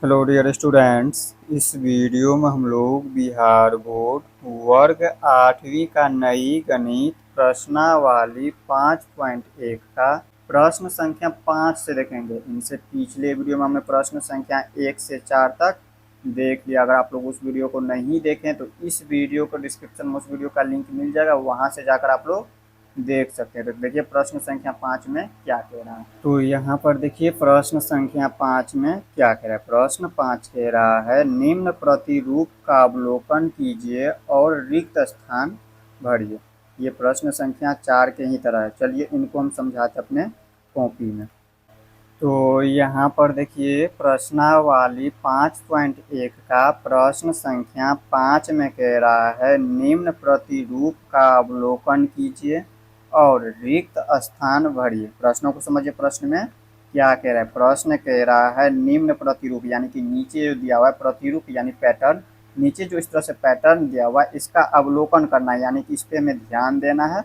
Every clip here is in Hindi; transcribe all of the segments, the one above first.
Hello dear students. इस वीडियो में हम लोग बिहार बोर्ड वर्ग 8वीं का नई गणित प्रश्नावली 5.1 का प्रश्न संख्या 5 से देखेंगे। इनसे पिछले वीडियो में हमने प्रश्न संख्या 1 से 4 तक देख लिया। अगर आप लोग उस वीडियो को नहीं देखें तो इस वीडियो को डिस्क्रिप्शन में उस वीडियो का लिंक मिल जाएगा, वहाँ से जाकर आप लोग देख सकते हैं। तो देखिए प्रश्न संख्या 5 में क्या कह रहा है। तो यहाँ पर देखिए प्रश्न संख्या 5 में क्या कह रहा है। प्रश्न 5 कह रहा है निम्न प्रतिरूप का अवलोकन कीजिए और रिक्त स्थान भरिए। ये प्रश्न संख्या 4 के ही तरह है। चलिए इनको हम समझाते अपने कॉपी में। तो यहाँ पर देखिए प्रश्नावली 5.1 का प्रश्न संख्या 5 में कह रहा है निम्न प्रतिरूप का अवलोकन कीजिए और रिक्त स्थान भरिए। प्रश्नों को समझिए। प्रश्न में क्या कह रहा है। प्रश्न कह रहा है निम्न प्रतिरूप यानी कि नीचे जो दिया हुआ है प्रतिरूप यानी पैटर्न, नीचे जो इस तरह से पैटर्न दिया हुआ है इसका अवलोकन करना है, यानी कि इस पे हमें ध्यान देना है।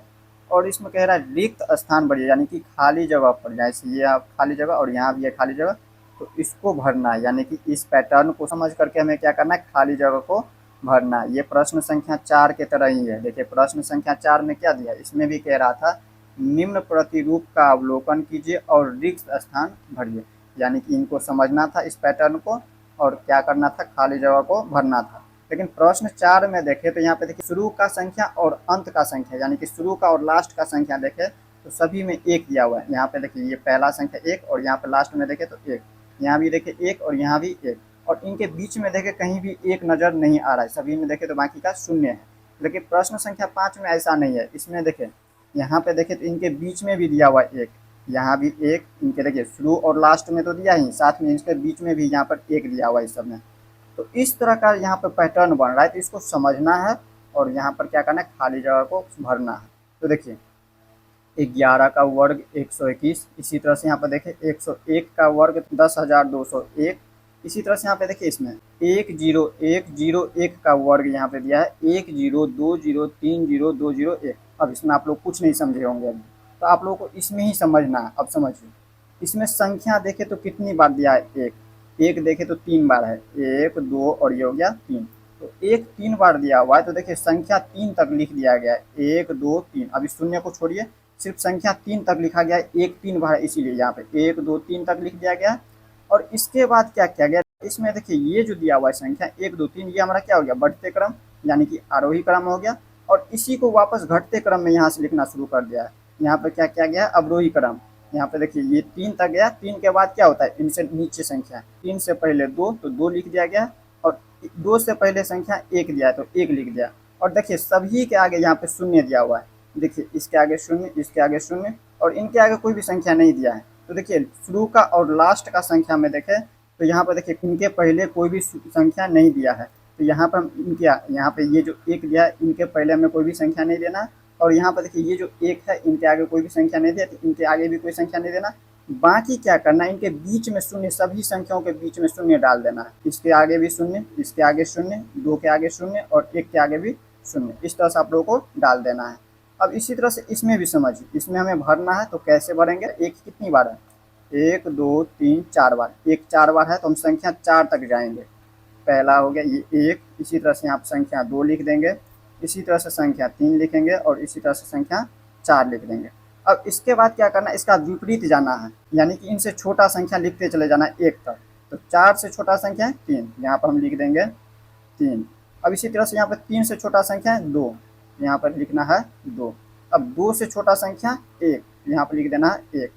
और इसमें कह रहा है रिक्त स्थान भरिए यानी कि खाली जगह पर, जैसे ये आप खाली जगह और यहाँ भी है खाली जगह, तो इसको भरना है। यानी कि इस पैटर्न को समझ करके हमें क्या करना है, खाली जगह को भरना है। ये प्रश्न संख्या 4 के तरह ही है। देखिए प्रश्न संख्या 4 में क्या दिया, इसमें भी कह रहा था निम्न प्रतिरूप का अवलोकन कीजिए और रिक्त स्थान भरिए, यानी कि इनको समझना था इस पैटर्न को और क्या करना था, खाली जगह को भरना था। लेकिन प्रश्न 4 में देखें तो यहाँ पे देखिए शुरू का संख्या और अंत का संख्या, यानी कि शुरू का और लास्ट का संख्या देखें तो सभी में एक दिया हुआ है। यहाँ पे देखिए ये पहला संख्या 1 और यहाँ पे लास्ट में देखें तो 1, यहाँ भी देखिए 1 और यहाँ भी 1, और इनके बीच में देखें कहीं भी 1 नज़र नहीं आ रहा है, सभी में देखें तो बाकी का 0 है। लेकिन प्रश्न संख्या 5 में ऐसा नहीं है। इसमें देखें यहाँ पे देखें तो इनके बीच में भी दिया हुआ है 1, यहाँ भी 1, इनके देखिए शुरू और लास्ट में तो दिया ही, साथ में इनके बीच में भी यहाँ पर 1 दिया हुआ है इस सब में। तो इस तरह का यहाँ पर पैटर्न बन रहा है, तो इसको समझना है और यहाँ पर क्या करना है, खाली जगह को भरना है। तो देखिए 11 का वर्ग 121, इसी तरह से यहाँ पर देखिए 101 का वर्ग 10,201, इसी तरह से यहाँ पे देखिए इसमें 10101 का वर्ग यहाँ पे दिया है 102030201। अब इसमें आप लोग कुछ नहीं समझे होंगे अभी, तो आप लोगों को इसमें ही समझना है। अब समझिए इसमें संख्या देखे तो कितनी बार दिया है, एक, एक देखे तो 3 बार है, 1 2 और ये हो गया 3, तो 1 3 बार दिया हुआ है। तो देखिए संख्या 3 तक लिख दिया गया है, 1 2 3। अब इस शून्य को छोड़िए, सिर्फ संख्या 3 तक लिखा गया है, 1 3 बार है, इसीलिए यहाँ पे 1 2 3 तक लिख दिया गया। और इसके बाद क्या किया गया, इसमें देखिए ये जो दिया हुआ है संख्या 1 2 3, ये हमारा क्या हो गया, बढ़ते क्रम यानी कि आरोही क्रम हो गया, और इसी को वापस घटते क्रम में यहाँ से लिखना शुरू कर दिया है। यहाँ पे क्या किया गया, अवरोही क्रम। यहाँ पे देखिए ये 3 तक गया, 3 के बाद क्या होता है, इनसे नीचे संख्या, 3 से पहले 2 तो 2 लिख दिया गया, और 2 से पहले संख्या 1 दिया है तो 1 लिख दिया। और देखिए सभी के आगे यहाँ पे 0 दिया हुआ है, देखिए इसके आगे 0, इसके आगे 0, और इनके आगे कोई भी संख्या नहीं दिया है। तो देखिए शुरू का और लास्ट का संख्या में देखें तो यहाँ पर देखिए इनके पहले कोई भी संख्या नहीं दिया है, तो यहाँ पर इनके यहाँ पे ये जो 1 दिया है इनके पहले हमें कोई भी संख्या नहीं देना, और यहाँ पर देखिए ये जो 1 है इनके आगे कोई भी संख्या नहीं दिया, तो इनके आगे भी कोई संख्या नहीं देना। बाकी क्या करना है, इनके बीच में 0, सभी संख्याओं के बीच में 0 डाल देना है। इसके आगे भी 0, इसके आगे 0, 2 के आगे 0 और 1 के आगे भी 0, इस तरह से आप लोगों को डाल देना है। अब इसी तरह से इसमें भी समझिए, इसमें हमें भरना है तो कैसे भरेंगे, 1 कितनी बार है, 1 2 3 4 बार, 1 4 बार है तो हम संख्या 4 तक जाएंगे। पहला हो गया ये 1, इसी तरह से यहाँ पर संख्या 2 लिख देंगे, इसी तरह से संख्या 3 लिखेंगे और इसी तरह से संख्या 4 लिख देंगे। अब इसके बाद क्या करना है, इसका विपरीत जाना है, यानी कि इनसे छोटा संख्या लिखते चले जाना है 1 तक। तो 4 से छोटा संख्या है 3, यहाँ पर हम लिख देंगे 3। अब इसी तरह से यहाँ पर 3 से छोटा संख्या है 2, यहाँ पर लिखना है 2। अब 2 से छोटा संख्या 1, यहाँ पर लिख देना है 1।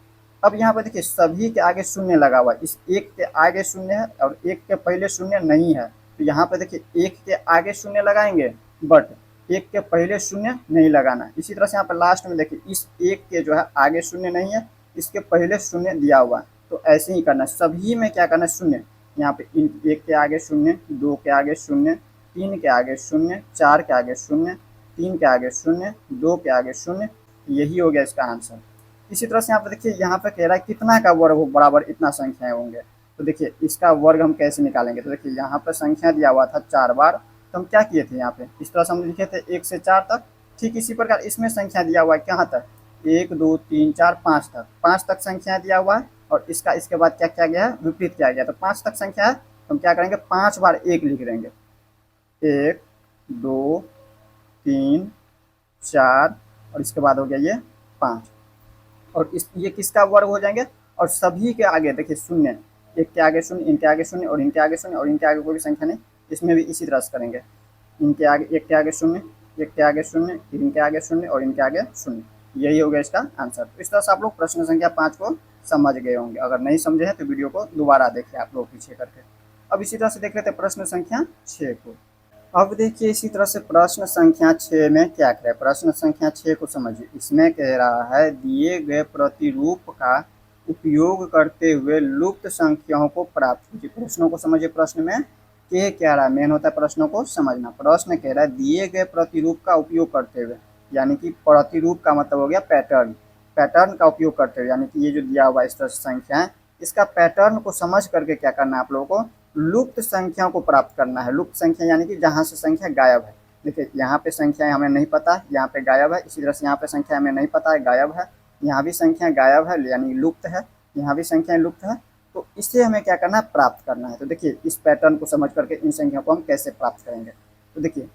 अब यहाँ पर देखिए सभी के आगे 0 लगा हुआ है, इस 1 के आगे 0 है और 1 के पहले 0 नहीं है, तो यहाँ पर देखिए 1 के आगे 0 लगाएंगे बट 1 के पहले 0 नहीं लगाना। इसी तरह से यहाँ पर लास्ट में देखिए इस 1 के जो है आगे 0 नहीं है, इसके पहले 0 दिया हुआ है, तो ऐसे ही करना है। सभी में क्या करना है, 0, यहाँ पे 1 के आगे 0, 2 के आगे 0, 3 के आगे 0, 4 के आगे 0, 3 के आगे 0, 2 के आगे 0, यही हो गया इसका आंसर। इसी तरह से यहाँ पर देखिए यहाँ पे कह रहा है कितना का वर्ग बराबर इतना संख्याएं होंगे, तो देखिए इसका वर्ग हम कैसे निकालेंगे। तो देखिए यहाँ पर संख्या दिया हुआ था 4 बार, तो हम क्या किए थे, यहाँ पे इस तरह से हम लिखे थे 1 से 4 तक। ठीक इसी प्रकार इसमें संख्या दिया हुआ है कहाँ तक, 1 2 3 4 5 तक, 5 तक संख्या दिया हुआ है, और इसका इसके बाद क्या किया गया है, विपरीत किया गया, तो 5 तक संख्या है तो हम क्या करेंगे 5 बार 1 लिख देंगे, 1 2 3 4 और इसके बाद हो गया ये 5। और इस ये किसका वर्ग हो जाएंगे, और सभी के आगे देखिए शून्य, एक के आगे शून्य, इनके आगे शून्य और इनके आगे शून्य और इनके आगे कोई भी संख्या नहीं, इसमें भी इसी तरह से करेंगे, इनके आगे एक के आगे शून्य, एक के आगे शून्य, इनके आगे शून्य और इनके आगे शून्य। यही हो गया इसका आंसर। तो इस तरह से आप लोग प्रश्न संख्या 5 को समझ गए होंगे। अगर नहीं समझे हैं तो वीडियो को दोबारा देखिए आप लोग पीछे करके। अब इसी तरह से देख लेते हैं प्रश्न संख्या 6 को। अब देखिए इसी तरह से प्रश्न संख्या 6 में क्या कह रहा है, प्रश्न संख्या 6 को समझिए। इसमें कह रहा है दिए गए प्रतिरूप का उपयोग करते हुए लुप्त संख्याओं को प्राप्त कीजिए। प्रश्नों को समझिए, प्रश्न में क्या रहा है, मेन होता है प्रश्नों को समझना। प्रश्न कह रहा है दिए गए प्रतिरूप का उपयोग करते हुए, यानी कि प्रतिरूप का मतलब हो गया पैटर्न, पैटर्न का उपयोग करते हुए, यानी कि ये जो दिया हुआ इस तरह से संख्या है, इसका पैटर्न को समझ करके क्या करना है आप लोगों को, लुप्त संख्या को प्राप्त करना है। लुप्त संख्या यानी कि जहाँ से संख्या गायब है। देखिए यहाँ पे संख्या हमें नहीं पता है, यहाँ पे गायब है, इसी तरह से यहाँ पे संख्या हमें नहीं पता है, गायब है, यहाँ भी संख्या गायब है यानी लुप्त है, यहाँ भी संख्या लुप्त है। तो इससे हमें क्या करना है, प्राप्त करना है। तो देखिए इस पैटर्न को समझ करके इन संख्या को हम कैसे प्राप्त करेंगे। तो देखिए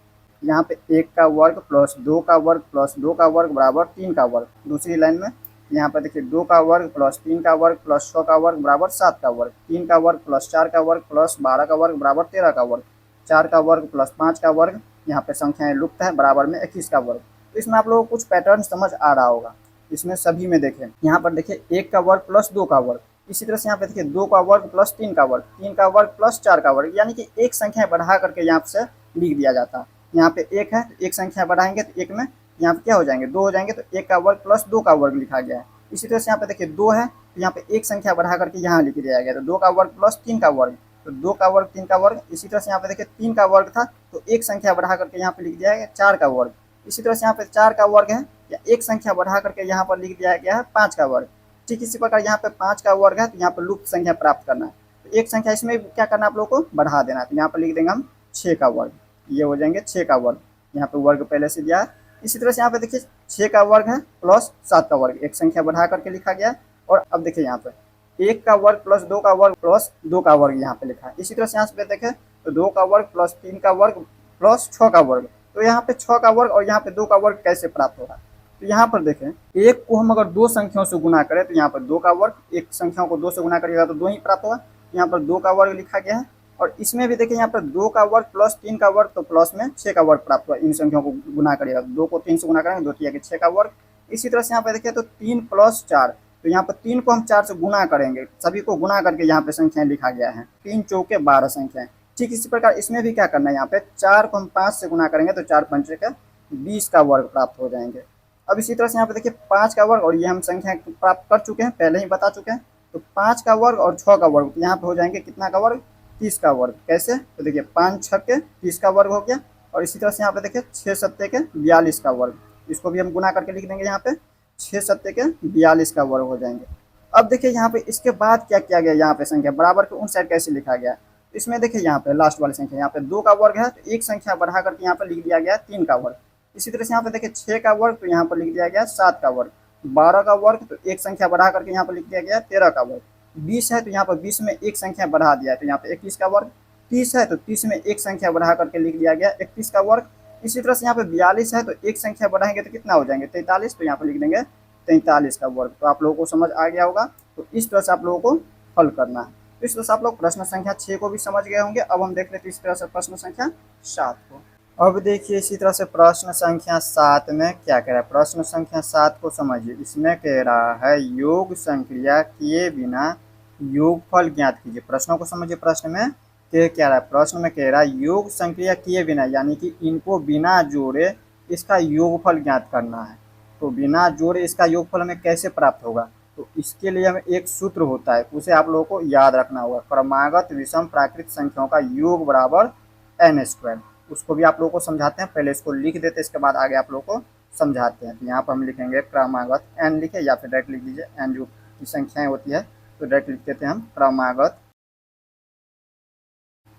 यहाँ पे 1 का वर्ग प्लस 2 का वर्ग प्लस 2 का वर्ग बराबर 3 का वर्ग। दूसरी लाइन में यहाँ पर देखिए 2 का वर्ग प्लस 3 का वर्ग प्लस 6 का वर्ग बराबर 7 का वर्ग, 3 का वर्ग प्लस 4 का वर्ग प्लस 12 का वर्ग बराबर 13 का वर्ग, 4 का वर्ग प्लस 5 का वर्ग, यहाँ पे संख्याएं लुप्त है, बराबर में 21 का वर्ग। तो इसमें आप लोगों को कुछ पैटर्न समझ आ रहा होगा। इसमें सभी में देखें, यहाँ पर देखिए 1 का वर्ग प्लस 2 का वर्ग, इसी तरह से यहाँ पे देखिए 2 का वर्ग प्लस 3 का वर्ग, 3 का वर्ग प्लस 4 का वर्ग, यानी कि एक संख्या बढ़ा करके यहाँ से लिख दिया जाता है। यहाँ पे 1 है तो एक संख्या बढ़ाएंगे तो 1 में यहाँ पे क्या हो जाएंगे, 2 हो जाएंगे, तो 1 का वर्ग प्लस 2 का वर्ग लिखा गया है। इसी तरह से यहाँ पे देखिए 2 है तो यहाँ पे एक संख्या बढ़ा करके यहाँ लिख दिया गया, तो 2 का वर्ग प्लस 3 का वर्ग, तो 2 का वर्ग 3 का वर्ग। इसी तरह से यहाँ पे देखिए 3 का वर्ग था तो एक संख्या बढ़ा करके यहाँ पे लिख दिया गया 4 का वर्ग। इसी तरह से यहाँ पे 4 का वर्ग है या एक संख्या बढ़ा करके यहाँ पर लिख दिया गया है 5 का वर्ग। ठीक इसी प्रकार यहाँ पे 5 का वर्ग है तो यहाँ पर लुप्त संख्या प्राप्त करना है, तो एक संख्या इसमें क्या करना है आप लोग को, बढ़ा देना है। तो यहाँ पर लिख देंगे हम 6 का वर्ग, ये हो जाएंगे 6 का वर्ग, यहाँ पे वर्ग पहले से दिया है। इसी तरह से यहाँ पे देखिए 6 का वर्ग है प्लस 7 का वर्ग, एक संख्या बढ़ा करके लिखा गया है। और अब देखिए यहाँ पे 1 का वर्ग प्लस 2 का वर्ग प्लस 2 का वर्ग यहाँ पे लिखा है। इसी तरह से यहाँ पे देखें तो 2 का वर्ग प्लस 3 का वर्ग प्लस 6 का वर्ग, तो यहाँ पे 6 का वर्ग और यहाँ पे 2 का वर्ग कैसे प्राप्त होगा। तो यहाँ पर देखें एक को हम अगर 2 संख्याओं से गुना करें तो यहाँ पर 2 का वर्ग, एक संख्याओं को 2 से गुना करिएगा तो 2 ही प्राप्त होगा। यहाँ पर 2 का वर्ग लिखा गया है और इसमें भी देखिए यहाँ पर 2 का वर्ग प्लस 3 का वर्ग, तो प्लस में 6 का वर्ग प्राप्त हुआ। इन संख्याओं को गुना करिएगा, 2 को 3 से गुना करेंगे 2 3 6 का वर्ग। इसी तरह से यहाँ पे देखिए तो 3 प्लस 4, तो यहाँ पर 3 को हम 4 से गुना करेंगे, सभी को गुना करके यहाँ पे संख्याएं लिखा गया है, 3 चौके 12 संख्याएं। ठीक इसी प्रकार इसमें भी क्या करना है, यहाँ पे 4 को हम 5 से गुना करेंगे तो 4 पंचे का 20 का वर्ग प्राप्त हो जाएंगे। अब इसी तरह से यहाँ पे देखिए 5 का वर्ग, और ये हम संख्या प्राप्त कर चुके हैं, पहले ही बता चुके हैं। तो 5 का वर्ग और 6 का वर्ग, तो यहाँ पे हो जाएंगे कितना का वर्ग, 30 का वर्ग। कैसे, तो देखिए 5 6 के 30 का वर्ग हो गया। और इसी तरह से यहाँ पे देखिए 6 7 के 42 का वर्ग, इसको भी हम गुना करके लिख देंगे, यहाँ पे 6 7 के 42 का वर्ग हो जाएंगे। अब देखिए यहाँ पे इसके बाद क्या किया गया, यहाँ पे संख्या बराबर के उन साइड कैसे लिखा गया। इसमें देखिए यहाँ पे लास्ट वाली संख्या, यहाँ पे 2 का वर्ग है तो एक संख्या बढ़ा करके यहाँ पे लिख दिया गया 3 का वर्ग। इसी तरह से यहाँ पे देखिए 6 का वर्ग, तो यहाँ पर लिख दिया गया 7 का वर्ग, 12 का वर्ग, तो एक संख्या बढ़ा करके यहाँ पर लिख दिया गया 13 का वर्ग, 20 है तो यहाँ पर 20 में एक संख्या बढ़ा दिया है तो यहाँ पे 21 का वर्ग, 30 है तो 30 में एक संख्या बढ़ा करके लिख दिया गया 31 का वर्ग। इसी तरह से यहाँ पे 42 है तो एक संख्या बढ़ाएंगे तो कितना हो जाएंगे 43, तो यहाँ पर लिख देंगे 43 का वर्ग। तो आप लोगों को समझ आ गया होगा। तो इस तरह से आप लोगों को हल करना है। तो इस तरह से आप लोग प्रश्न संख्या 6 को भी समझ गए होंगे। अब हम देख लेते हैं इस तरह से प्रश्न संख्या 7 को। अब देखिए इसी तरह से प्रश्न संख्या 7 में क्या कह रहा है, प्रश्न संख्या 7 को समझिए। इसमें कह रहा है योग संक्रिया किए बिना योगफल ज्ञात कीजिए। प्रश्नों को समझिए। प्रश्न में क्या रहा है, प्रश्न में कह रहा है योग संक्रिया किए बिना, यानी कि इनको बिना जोड़े इसका योगफल ज्ञात करना है। तो बिना जोड़े इसका योगफल हमें कैसे प्राप्त होगा, तो इसके लिए हमें एक सूत्र होता है, उसे आप लोगों को याद रखना होगा। क्रमागत विषम प्राकृत संख्याओं का योग बराबर n²। उसको भी आप लोगों को समझाते हैं, पहले इसको लिख देते हैं, इसके बाद आगे आप लोगों को समझाते हैं। तो यहाँ पर हम लिखेंगे क्रमागत n लिखे, या फिर डायरेक्ट लिख दीजिए, n जो की संख्याएं होती है तो डायरेक्ट लिख देते हैं हम क्रमागत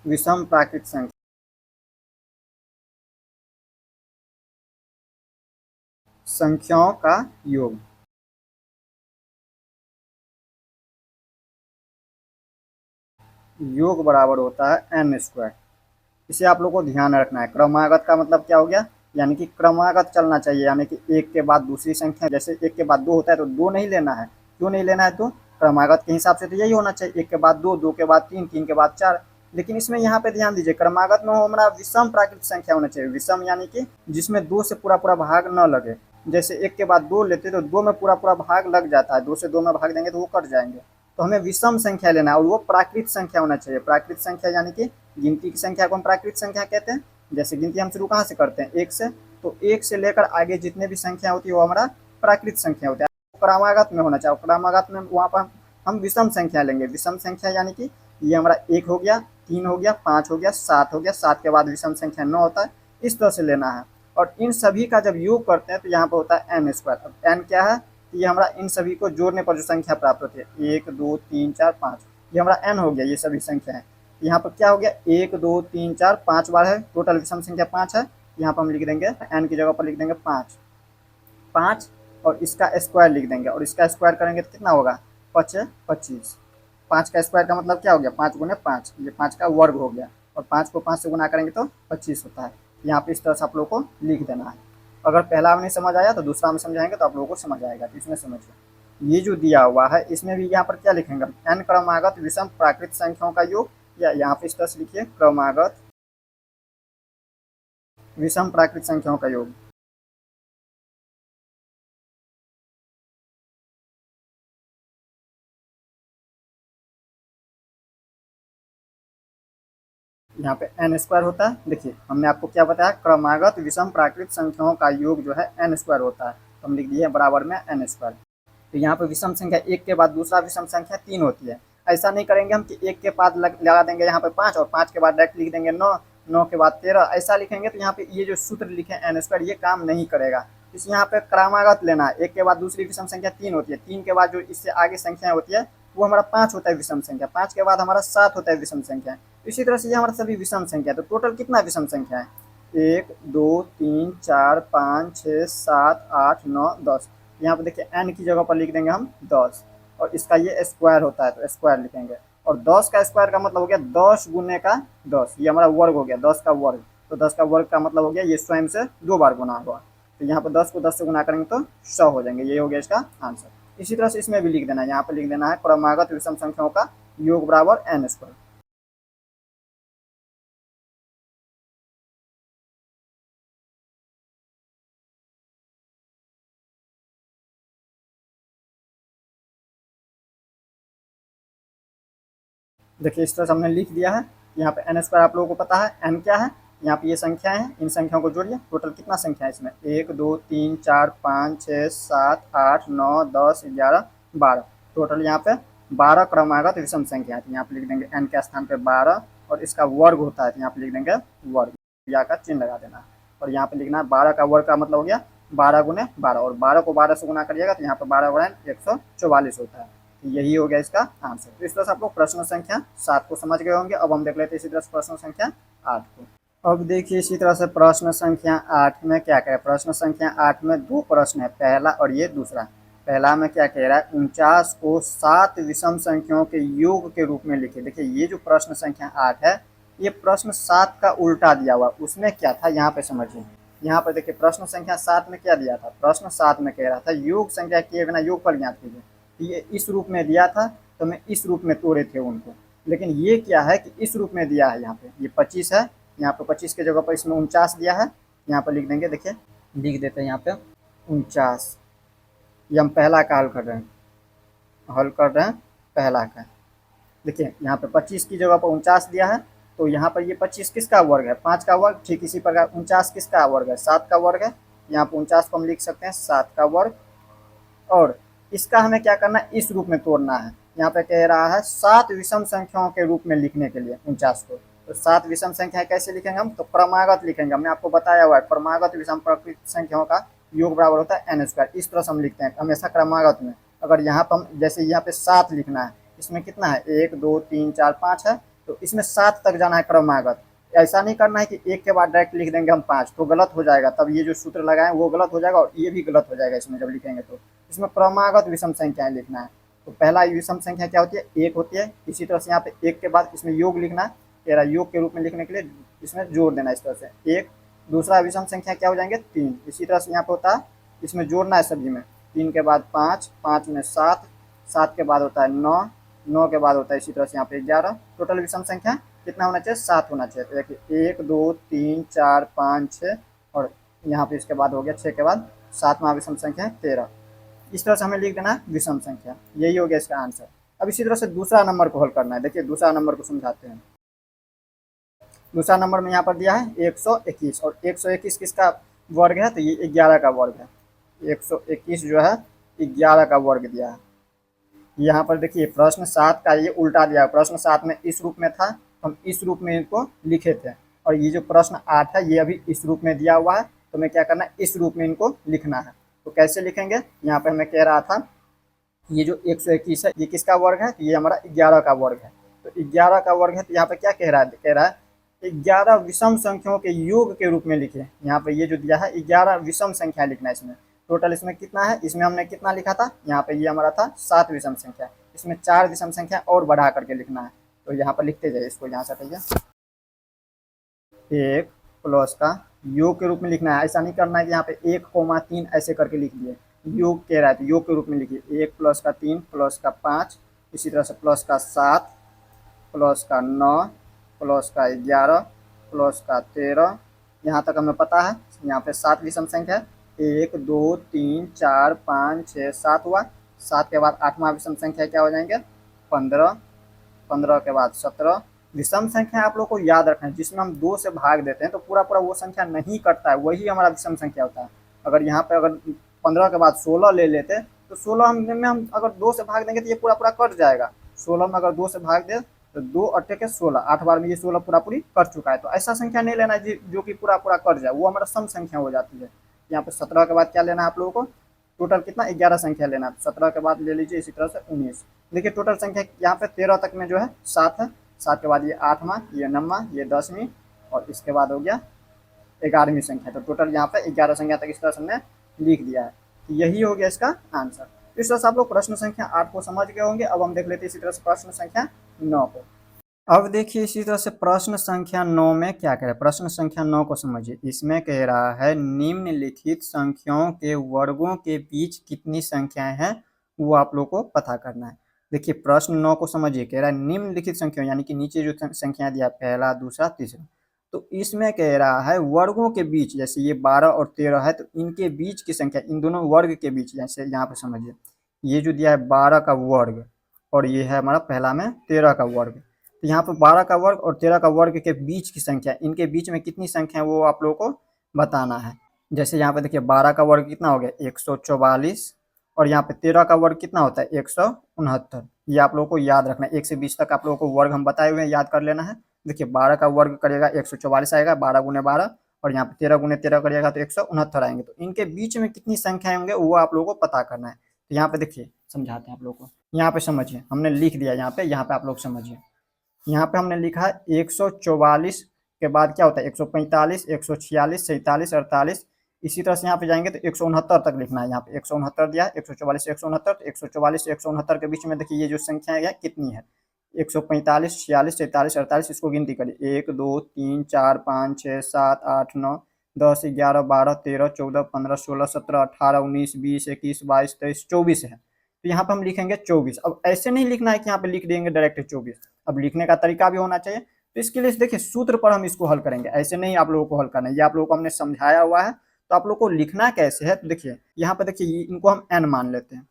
विषम प्राकृत संख्याओं का योग। योग बराबर होता है एन स्क्वायर। इसे आप लोग को ध्यान रखना है। क्रमागत का मतलब क्या हो गया, यानी कि क्रमागत चलना चाहिए, यानी कि एक के बाद दूसरी संख्या, जैसे एक के बाद दो होता है तो दो नहीं लेना है। क्यों नहीं लेना है, तो क्रमागत के हिसाब से तो यही होना चाहिए, एक के बाद दो, दो के बाद तीन, तीन के बाद चार। लेकिन इसमें यहाँ पे ध्यान दीजिए, क्रमागत में हमारा विषम प्राकृत संख्या होना चाहिए। विषम यानी कि जिसमें दो से पूरा पूरा भाग न लगे। जैसे एक के बाद दो लेते तो दो में पूरा पूरा भाग लग जाता है, दो से दो में भाग देंगे तो वो कट जाएंगे। तो हमें विषम संख्या लेना है और वो प्राकृत संख्या होना चाहिए। प्राकृत संख्या यानी कि गिनती की संख्या को हम प्राकृत संख्या कहते हैं। जैसे गिनती हम शुरू कहाँ से करते हैं, एक से, तो एक से लेकर आगे जितने भी संख्या होती है वो हमारा प्राकृत संख्या होता है। क्रमागत में होना चाहिए, क्रमागत में वहाँ पर हम विषम संख्या लेंगे। विषम संख्या यानी कि ये हमारा एक हो गया, तीन हो गया, पाँच हो गया, सात हो गया, सात के बाद विषम संख्या नौ होता है। इस तरह से लेना है। और इन सभी का जब योग करते हैं तो यहाँ पर होता है एन स्क्वायर। अब एन क्या है, ये हमारा इन सभी को जोड़ने पर जो संख्या प्राप्त होती है, एक दो तीन चार पाँच, ये हमारा एन हो गया, ये सभी संख्या है। यहाँ पर क्या हो गया, एक दो तीन चार पाँच बार है, टोटल विषम संख्या पाँच है। यहाँ पर हम लिख देंगे एन की जगह पर लिख देंगे पाँच, पाँच, और इसका स्क्वायर लिख देंगे, और इसका स्क्वायर करेंगे तो कितना होगा, पच 25। पाँच का स्क्वायर का मतलब क्या हो गया, पाँच गुने पाँच, ये पाँच का वर्ग हो गया, और पाँच को पाँच से गुना करेंगे तो 25 होता है। यहाँ पे इस तरह से आप लोगों को लिख देना है। अगर पहला में नहीं समझ आया तो दूसरा में समझाएंगे तो आप लोगों को समझ आएगा। तो इसमें समझिए, ये जो दिया हुआ है इसमें भी यहाँ पर क्या लिखेंगे, एन क्रमागत विषम प्राकृत संख्याओं का योग, या यहाँ पे इस तरह से लिखिए, क्रमागत विषम प्राकृत संख्याओं का योग। यहाँ पे एन स्क्वायर होता है। देखिए हमने आपको क्या बताया, क्रमागत विषम प्राकृत संख्याओं का योग जो है एन स्क्वायर होता है। तो हम लिख दिए बराबर में एन स्क्वायर। तो यहाँ पे विषम संख्या एक के बाद दूसरा विषम संख्या तीन होती है। ऐसा नहीं करेंगे हम कि एक के बाद लगा देंगे यहाँ पे पाँच, और पाँच के बाद डायरेक्ट लिख देंगे नौ, नौ के बाद 13, ऐसा लिखेंगे तो यहाँ पे ये जो सूत्र लिखे एन स्क्वायर ये काम नहीं करेगा। इस यहाँ पे क्रमागत लेना है। एक के बाद दूसरी विषम संख्या तीन होती है, तीन के बाद जो इससे आगे संख्या होती है वो हमारा पाँच होता है विषम संख्या, पाँच के बाद हमारा सात होता है विषम संख्या। इसी तरह से ये हमारा सभी विषम संख्या। तो टोटल कितना विषम संख्या है, एक दो तीन चार पाँच छः सात आठ नौ 10। यहाँ पे देखिए एन की जगह पर लिख देंगे हम 10, और इसका ये स्क्वायर होता है तो स्क्वायर लिखेंगे। और 10 का स्क्वायर का मतलब हो गया 10 गुने का 10, ये हमारा वर्ग हो गया, 10 का वर्ग। तो 10 का वर्ग का मतलब हो गया ये स्वयं से दो बार गुना हुआ। तो यहाँ पर 10 को 10 से गुना करेंगे तो 100 हो जाएंगे, ये हो गया इसका आंसर। इसी तरह से इसमें भी लिख देना है, यहाँ पर लिख देना है क्रमागत विषम संख्याओं का योग बराबर एन स्क्वायर। देखिए इस तरह से हमने लिख दिया है। यहाँ पे एन स्क्वायर आप लोगों को पता है, एन क्या है, यहाँ पे ये संख्या है, इन संख्याओं को जोड़िए। टोटल कितना संख्या है इसमें, एक दो तीन चार पाँच छः सात आठ नौ 10 11 12। टोटल यहाँ पे 12 क्रमागत विषम संख्या है। तो यहाँ पे लिख देंगे एन के स्थान पे 12, और इसका वर्ग होता है तो यहाँ पे लिख देंगे वर्ग, या का चिन्ह लगा देना। और यहाँ पे लिखना है 12 का वर्ग का मतलब हो गया 12 गुने 12, और 12 को 12 से गुना करिएगा तो यहाँ पे 12 गुणा 144 होता है। यही हो गया इसका आंसर। तो इस तरह से आप लोग प्रश्न संख्या 7 को समझ गए होंगे। अब हम देख लेते हैं इसी तरह से प्रश्न संख्या 8 को। अब देखिए इसी तरह से प्रश्न संख्या 8 में क्या कह रहा है। प्रश्न संख्या 8 में दो प्रश्न है, पहला और ये दूसरा। पहला में क्या कह रहा है, 49 को 7 विषम संख्याओं के योग के रूप में लिखे। देखिए ये जो प्रश्न संख्या 8 है, ये प्रश्न 7 का उल्टा दिया हुआ, उसमें क्या था यहाँ पे समझिए। यहाँ पर देखिए प्रश्न संख्या 7 में क्या दिया था, प्रश्न 7 में कह रहा था योग संख्या किए बिना योगफल ज्ञात कीजिए। ये इस रूप में दिया था तो मैं इस रूप में तोड़े थे उनको। लेकिन ये क्या है कि इस रूप में दिया है, यहाँ पे ये 25 है, यहाँ पे 25 के जगह पर इसमें 49 दिया है। यहाँ पर लिख देंगे, देखिए लिख देते हैं यहाँ पे 49। ये हम पहला का हल कर रहे हैं, हल कर रहे हैं पहला का। देखिए यहाँ पे 25 की जगह पर 49 दिया है, तो यहाँ पर ये 25 किसका वर्ग है, 5 का वर्ग। ठीक इसी प्रकार 49 किसका वर्ग है, 7 का वर्ग है। यहाँ पे 49 को हम लिख सकते हैं 7 का वर्ग। और इसका हमें क्या करना है, इस रूप में तोड़ना है। यहाँ पे कह रहा है 7 विषम संख्याओं के रूप में लिखने के लिए 49 को। तो 7 विषम संख्या कैसे लिखेंगे हम, तो क्रमागत लिखेंगे। हमने आपको बताया हुआ है क्रमागत विषम प्राकृत संख्याओं का योग बराबर होता है एन स्क्वायर। इस तरह से हम लिखते हैं हमेशा क्रमागत में। अगर यहाँ पर हम जैसे यहाँ पे 7 लिखना है, इसमें कितना है 1 2 3 4 5 है, तो इसमें 7 तक जाना है क्रमागत। ऐसा नहीं करना है कि एक के बाद डायरेक्ट लिख देंगे हम 5, तो गलत हो जाएगा। तब ये जो सूत्र लगाए वो गलत हो जाएगा, और ये भी गलत हो जाएगा इसमें जब लिखेंगे। तो इसमें क्रमागत विषम संख्याएं लिखना है। तो पहला विषम संख्या क्या होती है, एक होती है। इसी तरह से यहाँ पे एक के बाद इसमें योग लिखना है, तेरा योग के रूप में लिखने के लिए इसमें जोड़ देना इस तरह से एक। दूसरा विषम संख्या क्या हो जाएंगे, तीन। इसी तरह से यहाँ पे होता है, इसमें जोड़ना है सभी में, तीन के बाद पाँच, पाँच में सात, सात के बाद होता है नौ, नौ के बाद होता है इसी तरह से यहाँ पे 11। टोटल विषम संख्या कितना होना चाहिए, सात होना चाहिए। तो देखिए एक दो तीन चार पाँच छः, और यहाँ पे इसके बाद हो गया छः के बाद सातवां विषम संख्या 13। इस तरह से हमें लिख देना है विषम संख्या, यही हो गया इसका आंसर। अब इसी तरह से दूसरा नंबर को हल करना है। देखिए दूसरा नंबर को समझाते हैं। दूसरा नंबर में यहाँ पर दिया है 121, और 121 किसका वर्ग है, तो ये 11 का वर्ग है। 121 जो है 11 का वर्ग दिया है। यहाँ पर देखिए प्रश्न 7 का ये उल्टा दिया है। प्रश्न 7 में इस रूप में था, हम इस रूप में इनको लिखे थे, और ये जो प्रश्न 8 है ये अभी इस रूप में दिया हुआ है, तो हमें क्या करना है, इस रूप में इनको लिखना है। तो कैसे लिखेंगे, यहाँ पर हमें कह रहा था ये जो 121 है ये किसका वर्ग है, तो ये हमारा 11 का वर्ग है। तो 11 का वर्ग है, तो यहाँ पे क्या कह रहा है, 11 विषम संख्याओं के योग के रूप में लिखे। यहाँ पे ये जो दिया है 11 विषम संख्या लिखना है इसमें। टोटल इसमें कितना है, इसमें हमने कितना लिखा था, यहाँ पे ये हमारा था 7 विषम संख्या। इसमें 4 विषम संख्या और बढ़ा करके लिखना है। तो यहाँ पर लिखते जाइए, इसको यहाँ से हटाइए। एक प्लस का योग के रूप में लिखना है, ऐसा नहीं करना है कि यहाँ पे 1,3 ऐसे करके लिख दिए। योग कह रहा है तो योग के रूप में लिखिए, 1 प्लस का 3 प्लस का 5, इसी तरह से प्लस का 7 प्लस का 9 प्लस का 11 प्लस का 13। यहाँ तक हमें पता है। यहाँ पे 7 विषम संख्या है, 1 2 3 4 5 6 7 हुआ। 7 के बाद 8वां विषम संख्या क्या हो जाएंगे, 15, 15 के बाद 17। विषम संख्या आप लोग को याद रखना है, जिसमें हम 2 से भाग देते हैं तो पूरा पूरा वो संख्या नहीं कटता है, वही हमारा विषम संख्या होता है। अगर यहाँ पे अगर 15 के बाद 16 ले लेते तो 16 में हम अगर 2 से भाग देंगे तो ये पूरा पूरा कट जाएगा। 16 में अगर 2 से भाग दे तो 2 अट्ठे के 16, 8 बार में ये 16 पूरा पूरी कट चुका है। तो ऐसा संख्या नहीं लेना है जो कि पूरा पूरा कट जाए, वो हमारा सम संख्या हो जाती है। यहाँ पे 17 के बाद क्या लेना है आप लोगों को, टोटल कितना 11 संख्या लेना है। 17 के बाद ले लीजिए इसी तरह से 19। देखिए टोटल संख्या यहाँ पे 13 तक में जो है 7 है। 7 के बाद ये 8वां, ये 9वां, ये 10वीं, और इसके बाद हो गया 11वीं संख्या। तो टोटल यहाँ पे 11 संख्या तक इस तरह से हमने लिख दिया है। तो यही हो गया इसका आंसर। इस तरह से आप लोग प्रश्न संख्या 8 को समझ गए होंगे। अब हम देख लेते हैं इसी तरह से प्रश्न संख्या 9 को। अब देखिए इसी तरह से प्रश्न संख्या 9 में क्या कह रहा है। प्रश्न संख्या 9 को समझिए। इसमें कह रहा है निम्नलिखित संख्याओं के वर्गों के बीच कितनी संख्याएं हैं, वो आप लोग को पता करना है। देखिए प्रश्न 9 को समझिए। कह रहा है निम्नलिखित संख्याओं, यानी कि नीचे जो संख्या दिया पहला दूसरा तीसरा, तो इसमें कह रहा है वर्गों के बीच, जैसे ये 12 और 13 है तो इनके बीच की संख्या, इन दोनों वर्ग के बीच, जैसे यहाँ पे समझिए ये जो दिया है 12 का वर्ग, और ये है हमारा पहला में 13 का वर्ग। तो यहाँ पर 12 का वर्ग और 13 का वर्ग के बीच की संख्या, इनके बीच में कितनी संख्या है वो आप लोगों को बताना है। जैसे यहाँ पे देखिए 12 का वर्ग कितना हो गया 144, और यहाँ पे 13 का वर्ग कितना होता है 169। ये आप लोगों को याद रखना है। 1 से 20 तक आप लोगों को वर्ग हम बताए हुए हैं, याद कर लेना है। देखिए 12 का वर्ग करेगा 144 आएगा, 12 गुने 12, और यहाँ पे 13 गुने 13 करिएगा तो 169 आएंगे। तो इनके बीच में कितनी संख्याएं होंगे वो आप लोगों को पता करना है। तो यहाँ पे देखिए समझाते हैं आप लोगों को। यहाँ पे समझिए, हमने लिख दिया यहाँ पे आप लोग समझिए। यहाँ पे हमने लिखा है 144 के बाद क्या होता है 145, 146, 47, 48। इसी तरह से यहाँ पे जाएंगे तो 169 तक लिखना है। यहाँ पे 169 दिया है, 144 169, तो 144 से 169 के बीच में देखिए ये जो संख्या है कितनी है, 145, 46, 47, 48। इसको गिनती करिए 1 2 3 4 5 6 7 8 9 10 11 12 13 14 15 16 17 18 19 20 21 22 23 24 है। तो यहाँ पे हम लिखेंगे 24। अब ऐसे नहीं लिखना है कि यहाँ पे लिख देंगे डायरेक्ट 24, अब लिखने का तरीका भी होना चाहिए। तो इसके लिए देखिए सूत्र पर हम इसको हल करेंगे, ऐसे नहीं आप लोगों को हल करना है। ये आप लोगों को हमने समझाया हुआ है, तो आप लोग को लिखना कैसे है। तो देखिए यहाँ पे देखिए इनको हम n मान लेते हैं।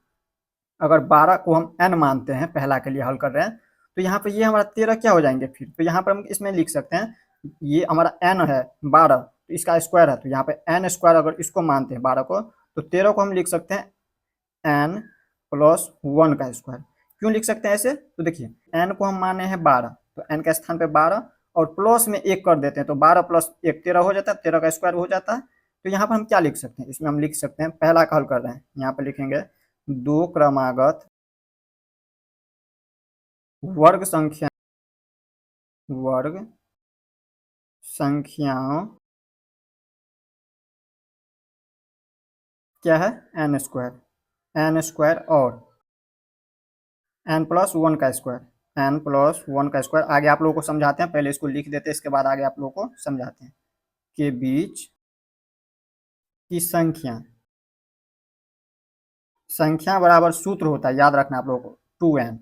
अगर 12 को हम n मानते हैं, पहला के लिए हल कर रहे हैं, तो यहाँ पे ये हमारा 13 क्या हो जाएंगे फिर। तो यहाँ पर हम इसमें लिख सकते हैं, ये हमारा n है 12, तो इसका स्क्वायर है, तो यहाँ पे n स्क्वायर अगर इसको मानते हैं 12 को, तो 13 को हम लिख सकते हैं n प्लस 1 का स्क्वायर। क्यों लिख सकते हैं ऐसे, तो देखिए n को हम माने हैं 12, तो n के स्थान पे 12 और प्लस में 1 कर देते हैं, तो 12 प्लस 1 13 हो जाता है, 13 का स्क्वायर हो जाता है। तो यहाँ पर हम क्या लिख सकते हैं, इसमें हम लिख सकते हैं, पहला का हल कर रहे हैं, यहाँ पे लिखेंगे दो क्रमागत वर्ग संख्या, वर्ग संख्याओं क्या है n स्क्वायर, n स्क्वायर और n+1 का स्क्वायर, n+1 का स्क्वायर। आगे आप लोगों को समझाते हैं, पहले इसको लिख देते हैं, इसके बाद आगे आप लोगों को समझाते हैं। के बीच की संख्या, संख्या बराबर सूत्र होता है, याद रखना आप लोगों को, 2n।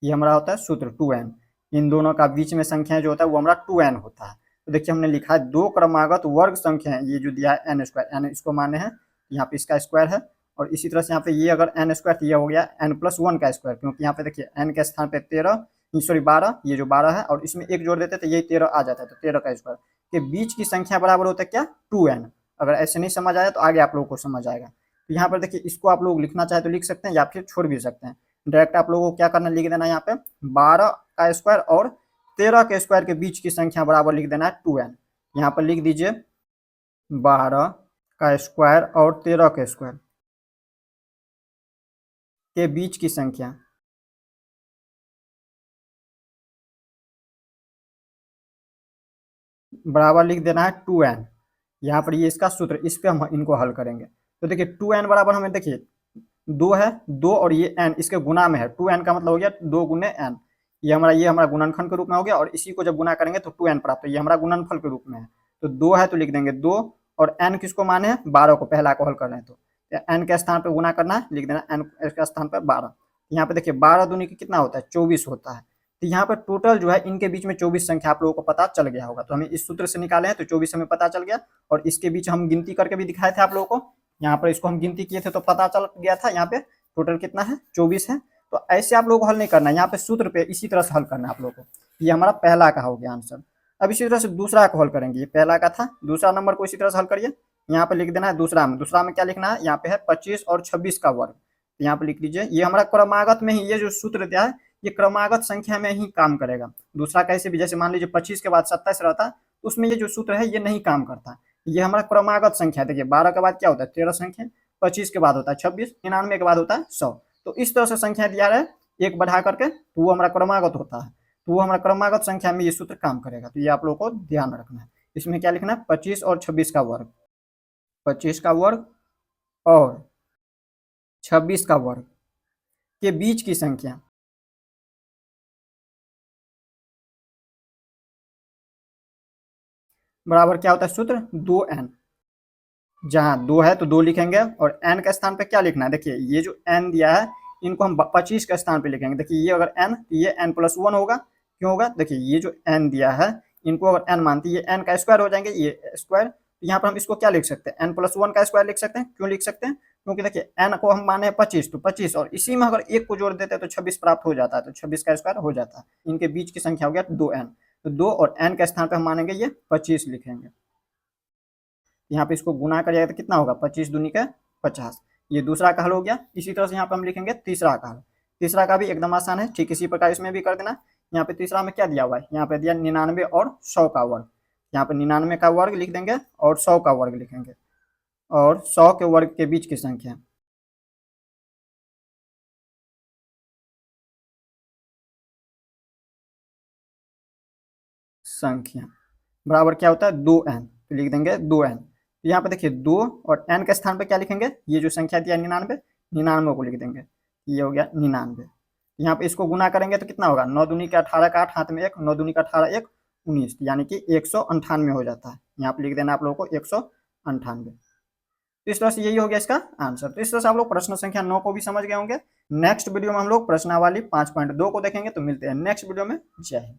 ये हमारा होता है सूत्र 2n। इन दोनों का बीच में संख्या जो होता है वो हमारा 2n होता है। तो देखिए हमने लिखा है दो क्रमागत वर्ग संख्या है, ये जो दिया है n स्क्वायर, n इसको माने हैं, यहाँ पे इसका स्क्वायर है। और इसी तरह से यहाँ पे ये अगर n स्क्वायर, तो ये हो गया n+1 का स्क्वायर, क्योंकि यहाँ पे देखिए n के स्थान पे 12, ये जो 12 है, और इसमें एक जोड़ देते तो यही 13 आ जाता है, तो 13 का स्क्वायर के बीच की संख्या बराबर होता है क्या, 2n। अगर ऐसे नहीं समझ आया तो आगे आप लोगों को समझ आएगा। तो यहाँ पर देखिए इसको आप लोग लिखना चाहे तो लिख सकते हैं, या फिर छोड़ भी सकते हैं। डायरेक्ट आप लोगों को क्या करना, लिख देना यहाँ पे 12 का स्क्वायर और 13 के स्क्वायर के बीच की संख्या बराबर लिख देना है 2n। यहाँ पर लिख दीजिए 12 का स्क्वायर और 13 के स्क्वायर के बीच की संख्या बराबर लिख देना है 2n। यहाँ पर ये इसका सूत्र, इस पे हम इनको हल करेंगे। तो देखिए 2n बराबर हमें देखिए 2 है, 2 और ये n इसके गुना में है, 2n का मतलब हो गया 2 गुने n। ये हमारा गुणनखंड के रूप में हो गया, और इसी को जब गुना करेंगे तो 2n प्राप्त, ये हमारा गुणनफल के रूप में है। तो 2 है तो लिख देंगे 2, और n किसको माने हैं, 12 को, पहला को हल कर रहे हैं तो n के स्थान पर गुना करना है, लिख देना n के स्थान पर 12। यहाँ पे देखिए 12 दूनी की कितना होता है, 24 होता है। तो यहाँ पर टोटल जो है इनके बीच में 24 संख्या आप लोगों को पता चल गया होगा। तो हमें इस सूत्र से निकाले हैं तो 24 हमें पता चल गया, और इसके बीच हम गिनती करके भी दिखाए थे आप लोगों को। यहाँ पर इसको हम गिनती किए थे तो पता चल गया था, यहाँ पे टोटल कितना है, 24 है। तो ऐसे आप लोगों को हल नहीं करना है, यहाँ पे सूत्र पे इसी तरह से हल करना है आप लोगों को। ये हमारा पहला का हो गया आंसर। अब इसी तरह से दूसरा को हल करेंगे, ये पहला का था, दूसरा नंबर को इसी तरह से हल करिए। यहाँ पे लिख देना है दूसरा में क्या लिखना है, यहाँ पे है 25 और 26 का वर्ग। तो यहाँ पे लिख लीजिए, ये हमारा क्रमागत में ही, ये जो सूत्र दिया है ये क्रमागत संख्या में ही काम करेगा। दूसरा कैसे भी, जैसे मान लीजिए 25 के बाद 27 रहता तो उसमें ये जो सूत्र है ये नहीं काम करता। ये हमारा क्रमागत संख्या, देखिए 12 के बाद क्या होता है 13 संख्या, 25 के बाद होता है 26, 99 के बाद होता है 100। तो इस तरह से संख्या दिया है, एक बढ़ा करके, तो वो हमारा क्रमागत होता है। तो वो हमारा क्रमागत संख्या में ये सूत्र काम करेगा। तो ये आप लोगों को ध्यान रखना है। इसमें क्या लिखना है, 25 और 26 का वर्ग, 25 का वर्ग और 26 का वर्ग के बीच की संख्या बराबर क्या होता है सूत्र, 2n। जहाँ 2 है तो 2 लिखेंगे, और n के स्थान पे क्या लिखना है, देखिए ये जो n दिया है इनको हम 25 के स्थान पे लिखेंगे। देखिए ये अगर n, तो ये n+1 होगा। क्यों होगा, देखिए ये जो n दिया है इनको अगर n मानते, ये n का स्क्वायर हो जाएंगे, ये स्क्वायर। तो यहाँ पर हम इसको क्या लिख सकते हैं, n+1 का स्क्वायर लिख सकते हैं। क्यों लिख सकते हैं, क्योंकि देखिए n को हम माने 25, तो 25 और इसी में अगर एक को जोड़ देते हैं तो 26 प्राप्त हो जाता है, तो 26 का स्क्वायर हो जाता है। इनके बीच की संख्या हो गया 2n। तो 2 और n के स्थान पर हम मानेंगे ये 25 लिखेंगे। यहाँ पे इसको गुना करिएगा तो कितना होगा, 25 दूनी का 50। ये दूसरा का हल हो गया। इसी तरह से यहाँ पे हम लिखेंगे तीसरा का हल। तीसरा का भी एकदम आसान है, ठीक इसी प्रकार इसमें भी कर देना। यहाँ पे तीसरा में क्या दिया हुआ है, यहाँ पे दिया 99 और 100 का वर्ग। यहाँ पे 99 का वर्ग लिख देंगे और 100 का वर्ग लिखेंगे, और 100 के वर्ग के बीच की संख्या बराबर क्या होता है, 2n। तो लिख देंगे 2n। तो यहाँ पे देखिए 2 और n के स्थान पे क्या लिखेंगे, ये जो संख्या दिया 99, 99 को लिख देंगे, ये हो गया 99। यहाँ पे इसको गुना करेंगे तो कितना होगा, 9 दूनी का 18 का 8, हाथ में 1, 9 दूनी का 18, 1, 19, यानी कि 198 हो जाता है। यहाँ पे लिख देना आप लोगों को 198। तो इस तरह से यही हो गया इसका आंसर। तो इस तरह से आप लोग प्रश्न संख्या 9 को भी समझ गए होंगे। नेक्स्ट वीडियो में हम लोग प्रश्नावली 5.2 को देखेंगे। तो मिलते हैं नेक्स्ट वीडियो में। जय हिंद।